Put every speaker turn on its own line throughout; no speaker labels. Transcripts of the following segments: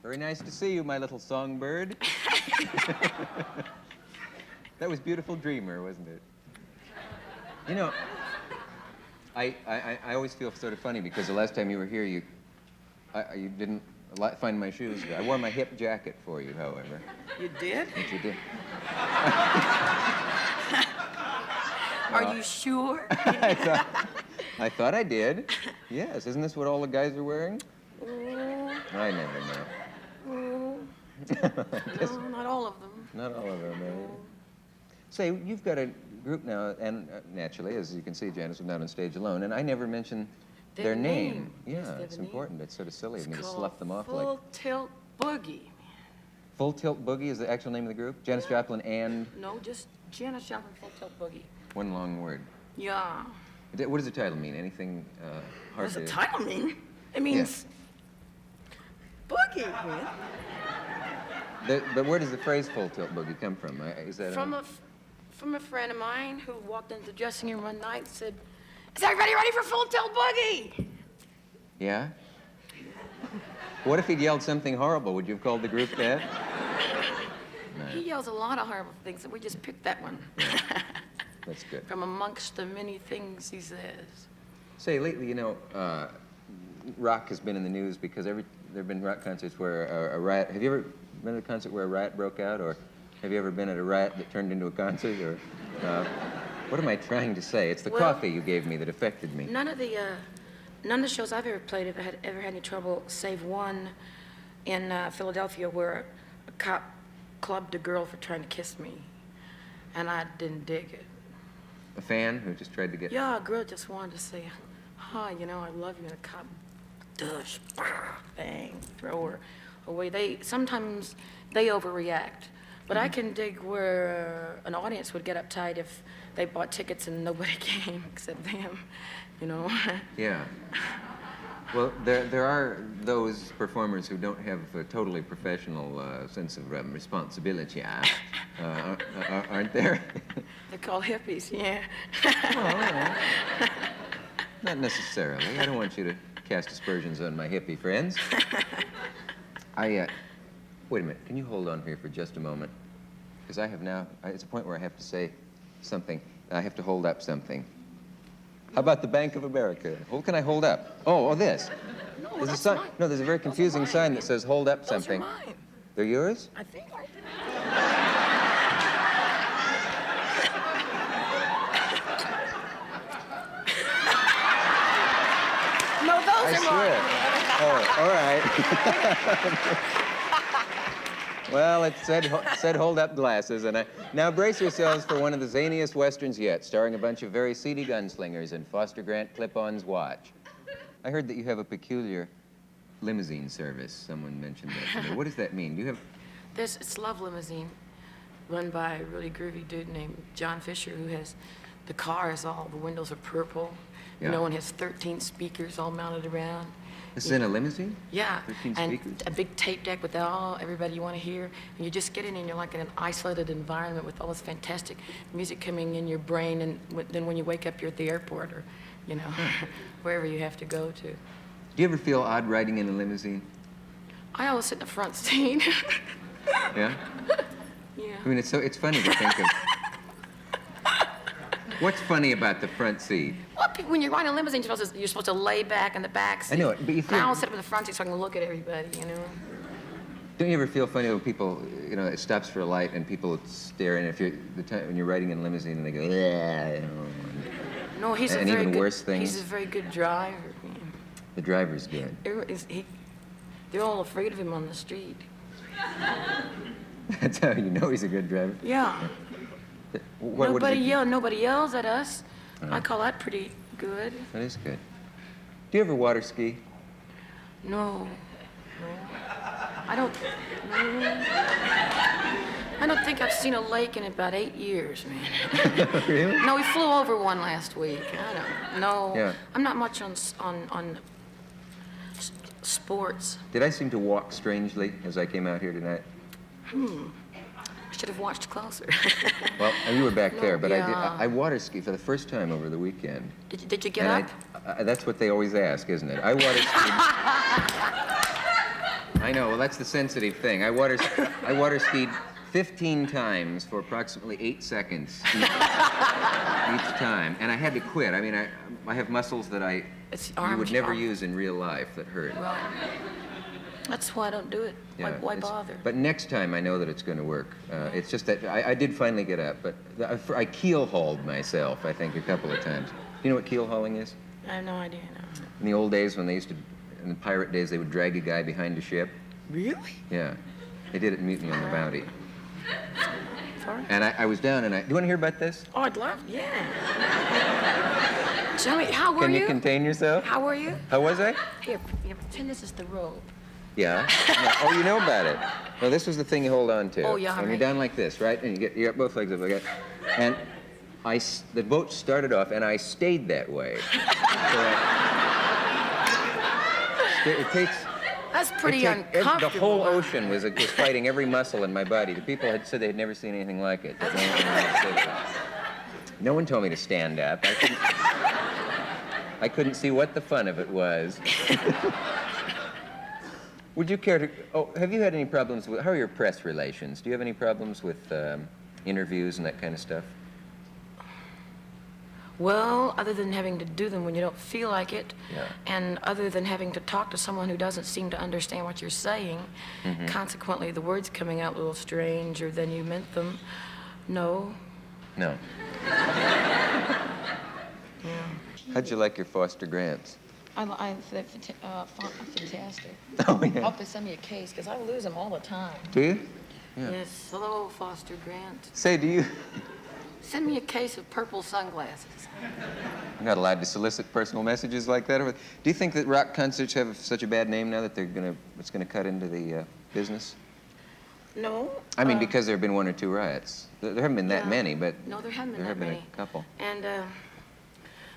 Very nice to see you, my little songbird. That was Beautiful Dreamer, wasn't it? You know, I always feel sort of funny because the last time you were here, you didn't find my shoes. I wore my hip jacket for you, however.
You did?
Yes, you did.
Are you sure?
I thought I did. Yes, isn't this what all the guys are wearing? I never know.
No, not all of them.
Not all of them, eh? Say, you've got a group now, and naturally, as you can see, Janis was not on stage alone, and I never mentioned their name. Yeah,
Yes,
it's important. It's sort of silly of me to
It's
slough them off
Full
like...
Tilt Boogie.
Full Tilt Boogie is the actual name of the group? Janis Joplin and...
No, just Janis Joplin, Full Tilt Boogie.
One long word.
Yeah.
What does the title mean? Anything hard
What
to...
does the title mean? It means boogie, man.
But where does the phrase Full Tilt Boogie come from? Is that
From a friend of mine who walked into the dressing room one night and said, "Is everybody ready for Full Tilt Boogie?"
Yeah? What if he'd yelled something horrible? Would you have called the group that? No.
He yells a lot of horrible things, and we just picked that one.
That's good.
From amongst the many things he says.
Say, lately, you know, rock has been in the news because there have been rock concerts where a riot... Have you ever been at a concert where a riot broke out, or have you ever been at a riot that turned into a concert, or... what am I trying to say? It's the coffee you gave me that affected me.
None of the shows I've ever played have ever had any trouble, save one in Philadelphia where a cop clubbed a girl for trying to kiss me, and I didn't dig it.
A fan who just tried to get...
Yeah, a girl just wanted to say, "Hi, you know, I love you," and a cop, dush, bang, throw her away. Sometimes they overreact. But I can dig where an audience would get uptight if they bought tickets and nobody came except them, you know?
Yeah. Well, there are those performers who don't have a totally professional sense of responsibility, aren't there?
They're called hippies, yeah.
Well, not necessarily. I don't want you to cast aspersions on my hippie friends. Wait a minute, can you hold on here for just a moment? Because I have now, it's a point where I have to say something. I have to hold up something. How about the Bank of America? What can I hold up? Oh, this.
No,
There's
that's
a sign.
mine.
No, there's a very confusing sign that says hold up something.
Those are mine.
They're yours?
I think I did. No, those
I
are
swear.
mine.
Oh, all right. Well, it said hold up glasses, and now brace yourselves for one of the zaniest westerns yet, starring a bunch of very seedy gunslingers in Foster Grant Clip-On's watch. I heard that you have a peculiar limousine service. Someone mentioned that to me. What does that mean? Do you have...
It's Love Limousine, run by a really groovy dude named John Fisher, who has, the car is all, the windows are purple,
Yeah.
you know, and has 13 speakers all mounted around.
This is in a limousine?
Yeah,
13
and
speakers?
a big tape deck with everybody you want to hear, and you just get in and you're like in an isolated environment with all this fantastic music coming in your brain, and then when you wake up, you're at the airport or, you know, wherever you have to go to.
Do you ever feel odd riding in a limousine?
I always sit in the front seat.
Yeah?
Yeah.
I mean, it's funny to think of... What's funny about the front seat?
Well, when you're riding a limousine, you're supposed to lay back in the back seat.
I know it, but you feel...
I always sit up in the front seat so I can look at everybody, you know?
Don't you ever feel funny when people, you know, it stops for a light and people stare, and when you're riding in a limousine and they go, yeah, you know...
No, he's
and
a very
even
good,
worse things.
He's a very good driver.
The driver's good.
They're all afraid of him on the street.
That's how you know he's a good driver.
Yeah. Nobody yells at us. I call that pretty good.
That is good. Do you ever water ski?
No. I don't think I've seen a lake in about 8 years, man.
Really?
No, we flew over one last week. I don't know.
Yeah.
I'm not much on sports.
Did I seem to walk strangely as I came out here tonight?
I should have watched closer.
Well, you were back there, but
yeah.
I water ski for the first time over the weekend.
Did you get up?
That's what they always ask, isn't it? I water skied. I know. Well, that's the sensitive thing. I water skied 15 times for approximately 8 seconds each time, and I had to quit. I mean, I have muscles that you would never use in real life that hurt.
Well, that's why I don't do it. Why bother?
But next time I know that it's going to work. It's just that I did finally get up, but I keel hauled myself, I think, a couple of times. Do you know what keel hauling is?
I have no idea. No.
In the old days, when they used to, in the pirate days, they would drag a guy behind a ship.
Really?
Yeah. They did it in Mutiny on the Bounty.
Sorry?
And I was down, and do you want to hear about this?
Oh, I'd love, yeah. Tell me, how were you?
Can you contain yourself?
How were you?
How was I?
Here, pretend this is the robe.
Yeah. Oh, you know about it. Well, this was the thing you hold on to.
Oh, yeah,
And
right.
you're down like this, right? And you got both legs up like that. And the boat started off, and I stayed that way. It takes...
That's pretty uncomfortable.
The whole ocean was fighting every muscle in my body. The people had said they'd never seen anything like it. No one told me to stand up. I couldn't see what the fun of it was. Would you care to... Oh, have you had any problems with... How are your press relations? Do you have any problems with interviews and that kind of stuff?
Well, other than having to do them when you don't feel like it,
Yeah.
and other than having to talk to someone who doesn't seem to understand what you're saying, consequently the words coming out a little stranger than you meant them, no.
No. How'd you like your Foster Grants?
They're fantastic.
Oh, yeah.
I'll have to send me a case, because I lose them all the time.
Do you? Yeah.
Yes, hello, Foster Grant.
Say, do you...
Send me a case of purple sunglasses.
You're not allowed to solicit personal messages like that. Do you think that rock concerts have such a bad name now that it's gonna cut into the business?
No.
I mean, because there have been 1 or 2 riots. There haven't been that
Yeah.
many, but
No, there haven't been
there
that
have been
many.
a couple.
And,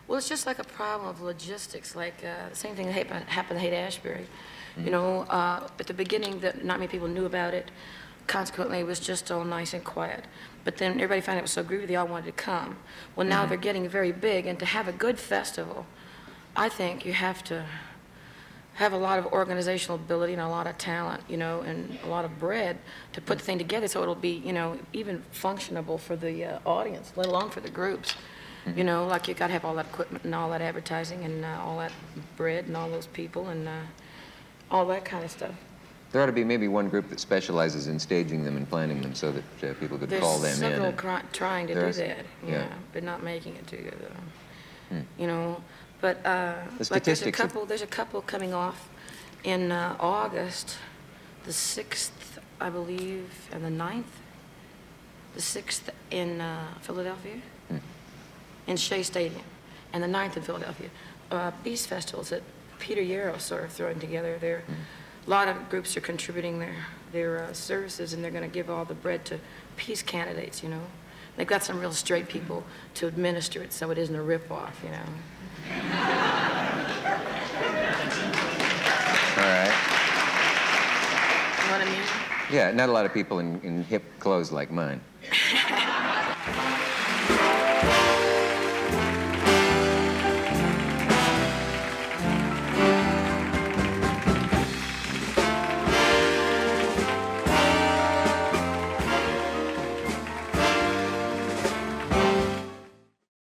well, it's just like a problem of logistics, like the same thing that happened to Haight-Ashbury. You know, at the beginning, not many people knew about it. Consequently, it was just all nice and quiet. But then everybody found it was so groovy, they all wanted to come. Well, now they're getting very big, and to have a good festival, I think you have to have a lot of organizational ability and a lot of talent, you know, and a lot of bread to put the thing together so it'll be, you know, even functionable for the audience, let alone for the groups. You know, like you got to have all that equipment and all that advertising and all that bread and all those people and all that kind of stuff.
There ought to be maybe one group that specializes in staging them and planning them so that people could call them in.
There's several trying to do
There's-
that,
yeah.
but not making it together. You know, but like
statistics...
there's a couple coming off in August, the 6th, I believe, and the 9th. The 6th in Philadelphia, in Shea Stadium, and the 9th in Philadelphia. Peace festivals that Peter Yarrow sort of throwing together. There, a lot of groups are contributing their services, and they're going to give all the bread to peace candidates. You know, they've got some real straight people to administer it, so it isn't a ripoff. You know.
All right.
You know what I mean?
Yeah, not a lot of people in hip clothes like mine.